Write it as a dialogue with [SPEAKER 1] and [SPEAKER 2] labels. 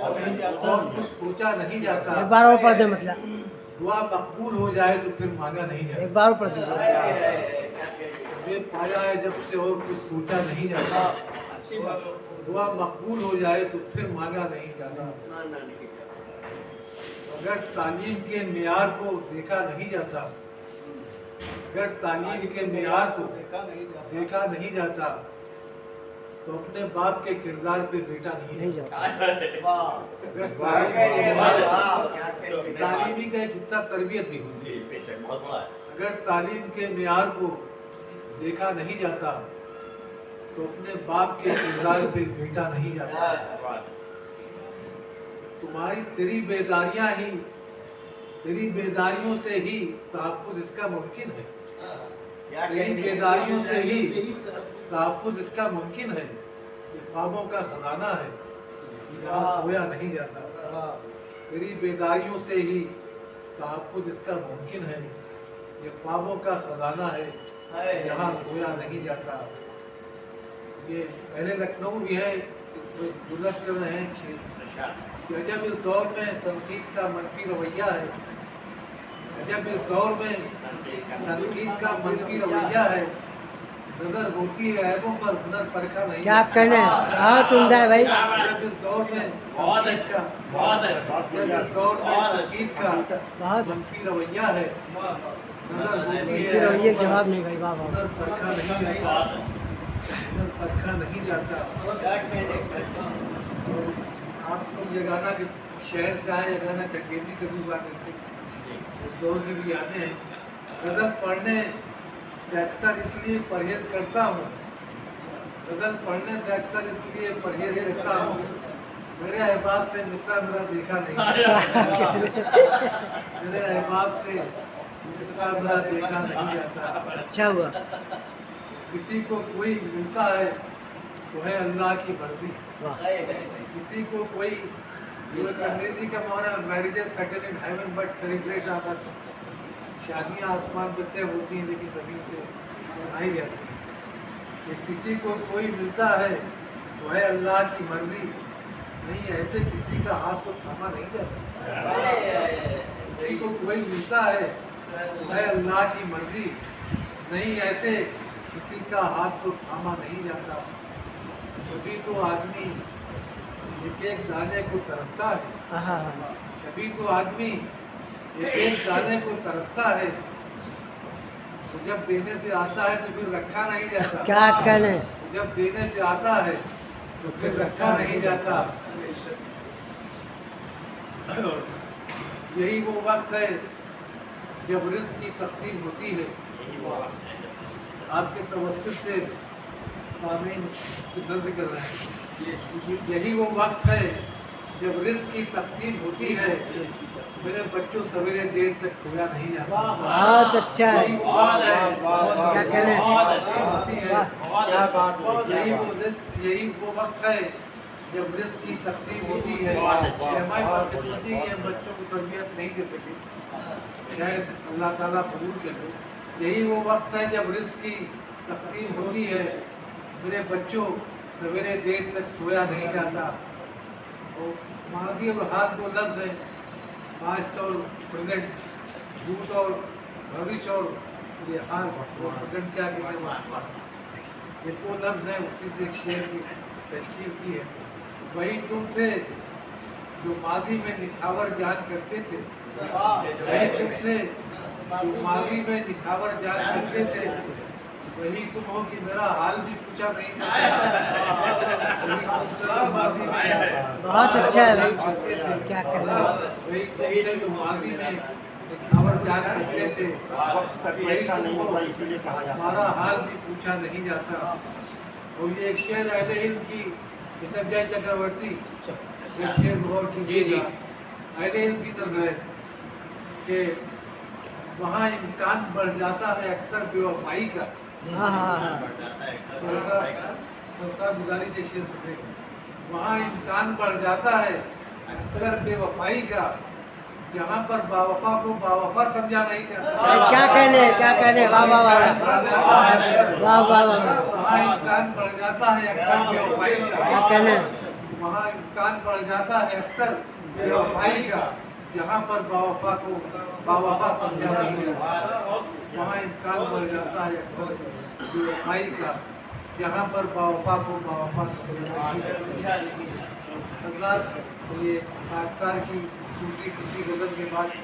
[SPEAKER 1] और कुछ सोचा नहीं जाता।
[SPEAKER 2] एक बार और पढ़ दे मतलब
[SPEAKER 1] दुआ मकबूल हो जाए तो फिर मांगा नहीं
[SPEAKER 2] एक
[SPEAKER 1] जाता।
[SPEAKER 2] बार और पढ़ दे
[SPEAKER 1] ये पाया है जब से और कुछ सोचा नहीं जाता। दुआ मकबूल हो जाए तो फिर मांगा नहीं जाता। अगर तालीम के मेयार को देखा नहीं जाता, अगर तालीम के मेयार को देखा नहीं जाता तो अपने बाप के किरदार पे बेटा नहीं
[SPEAKER 2] जाता
[SPEAKER 1] अगर तालीमी का एक हिस्सा तरबियत भी होती है। अगर तालीम के मेयार को देखा नहीं जाता तो अपने बाप के किरदार पे बेटा नहीं जाता। तुम्हारी तेरी बेदारियों से ही तहफ़्फ़ुज़ इसका मुमकिन है। तेरी बेदारियों से ही तहफ़्फ़ुज़ इसका मुमकिन है। ये ख्वाबों का खजाना है जहाँ सोया नहीं जाता। तेरी बेदारियों से ही तहफ़्फ़ुज़ इसका मुमकिन है। ये ख्वाबों का खजाना है यहाँ सोया नहीं जाता। ये पहले लखनऊ भी है, गुजर कर रहे हैं कि जब इस दौर में तनकीद का मनफी रवैया है, जब इस दौर में तनकीद का मनफी रवैया है, नजर होती है ऐबों पर हुनर परखा नहीं।
[SPEAKER 2] क्या कहने बहुत उम्दा है भाई।
[SPEAKER 1] जब इस दौर में
[SPEAKER 3] बहुत अच्छा, बहुत अच्छा,
[SPEAKER 1] जब इस दौर में तनकीद का
[SPEAKER 2] बहुत
[SPEAKER 1] मनफी रवैया है, नजर होती है
[SPEAKER 2] फिर ये जवाब नहीं भाई वाह वाह
[SPEAKER 1] हुनर परखा नहीं जाता। हुनर परखा नहीं जाता। आप लोग जगाना के शहर से आए, जगाना चकेती कभी हुआ करते, उस दौर की भी यादें हैं। गज़ल पढ़ने से अक्सर इसलिए परहेज करता हूँ, गज़ल पढ़ने से अक्सर इसलिए परहेज करता हूँ, मेरे अहबाब से मिसरा मेरा देखा नहीं। मेरे अहबाब से मिसरा मेरा देखा नहीं जाता।
[SPEAKER 2] अच्छा हुआ
[SPEAKER 1] किसी को कोई मिलता है तो है अल्लाह की मर्जी।
[SPEAKER 2] वाह
[SPEAKER 1] किसी को कोई अंग्रेजी का माना marriages settle in heaven but celebrate आकर शादियाँ आसमान पे तय होती हैं लेकिन जमीन पे बनाई जाती हैं। कि किसी को कोई मिलता है तो है अल्लाह की मर्जी, नहीं ऐसे किसी का हाथ तो थामा नहीं जाता। किसी को कोई मिलता है तो है अल्लाह की मर्जी, नहीं ऐसे किसी का हाथ तो थामा नहीं जाता। कभी तो आदमी एक एक दाने को तरसता है,
[SPEAKER 2] हाँ
[SPEAKER 1] कभी तो आदमी एक एक दाने को तरसता है, तो जब देने पे आता है तो फिर रखा नहीं जाता।
[SPEAKER 2] क्या कहने
[SPEAKER 1] जब देने पे आता है तो फिर रखा नहीं जाता। यही वो वक्त है जब रिज़्क़ की तक़सीम होती है। आपके तवज्जुह से सामीन दर्ज कर रहे हैं। यही वो वक्त है जब रिज़्क़ की तक़सीम होती है, मेरे बच्चों सवेरे देर तक सोया नहीं जाता।
[SPEAKER 2] बहुत अच्छा है
[SPEAKER 1] यही वो वक्त है
[SPEAKER 2] क्या कहने
[SPEAKER 1] यही वो वक्त है जब रिज़्क़ की तक़सीम होती है। हमारी बदकिस्मती है हम बच्चों को तरबियत नहीं दे सके, शायद अल्लाह ताला कबूल कर लो। यही वो वक्त है जब रिज़्क़ की तक़सीम होती है, मेरे बच्चों सवेरे देर तक सोया नहीं जाता। और माजी और हाल दो लफ्ज़ हैं, पास्ट और प्रेजेंट, भूत और भविष्य और ये हाल और प्रेजेंट क्या कहते हैं, ये दो लफ्ज़ हैं, उसी से शेर की तशकील की है। वही तुम थे जो माजी में निछावर जान करते थे, वही तुम थे जो माजी में निछावर जान करते थे, वही तुम हो कि मेरा हाल भी पूछा नहीं
[SPEAKER 2] बहुत अच्छा है भाई क्या कहना
[SPEAKER 1] वही तुम थे जो माजी में निछावर जान करते थे, वही तुम हो हमारा हाल भी पूछा नहीं जाता। और ये एक शेर अहले इल्म की जय चक्रवर्ती एक शेर गौर कीजिएगा, अहले इल्म की नज़र है कि वहाँ इम्कान बढ़ जाता है अक्सर बेवफाई का। गुजारी से शेर सुने, वहाँ इम्कान बढ़ जाता है अक्सर बेवफाई का, जहाँ पर बावफा को बावफा समझा नहीं जाता।
[SPEAKER 2] क्या कहने वाह वाह वाह वाह वाह वाह
[SPEAKER 1] वहाँ इम्कान बढ़ जाता है अक्सर बेवफाई का,
[SPEAKER 2] क्या कहने
[SPEAKER 1] वहाँ इम्कान बढ़ जाता है अक्सर बेवफाई का, जहाँ पर बावफा को बावफा समझा नहीं जाता, वहाँ इम्कान बढ़ जाता है अक्सर बेवफाई का, जहाँ पर बावफा को बावफा समझा नहीं जाता। अल्लाह ये आखिर की टूटी टूटी गजल के बाद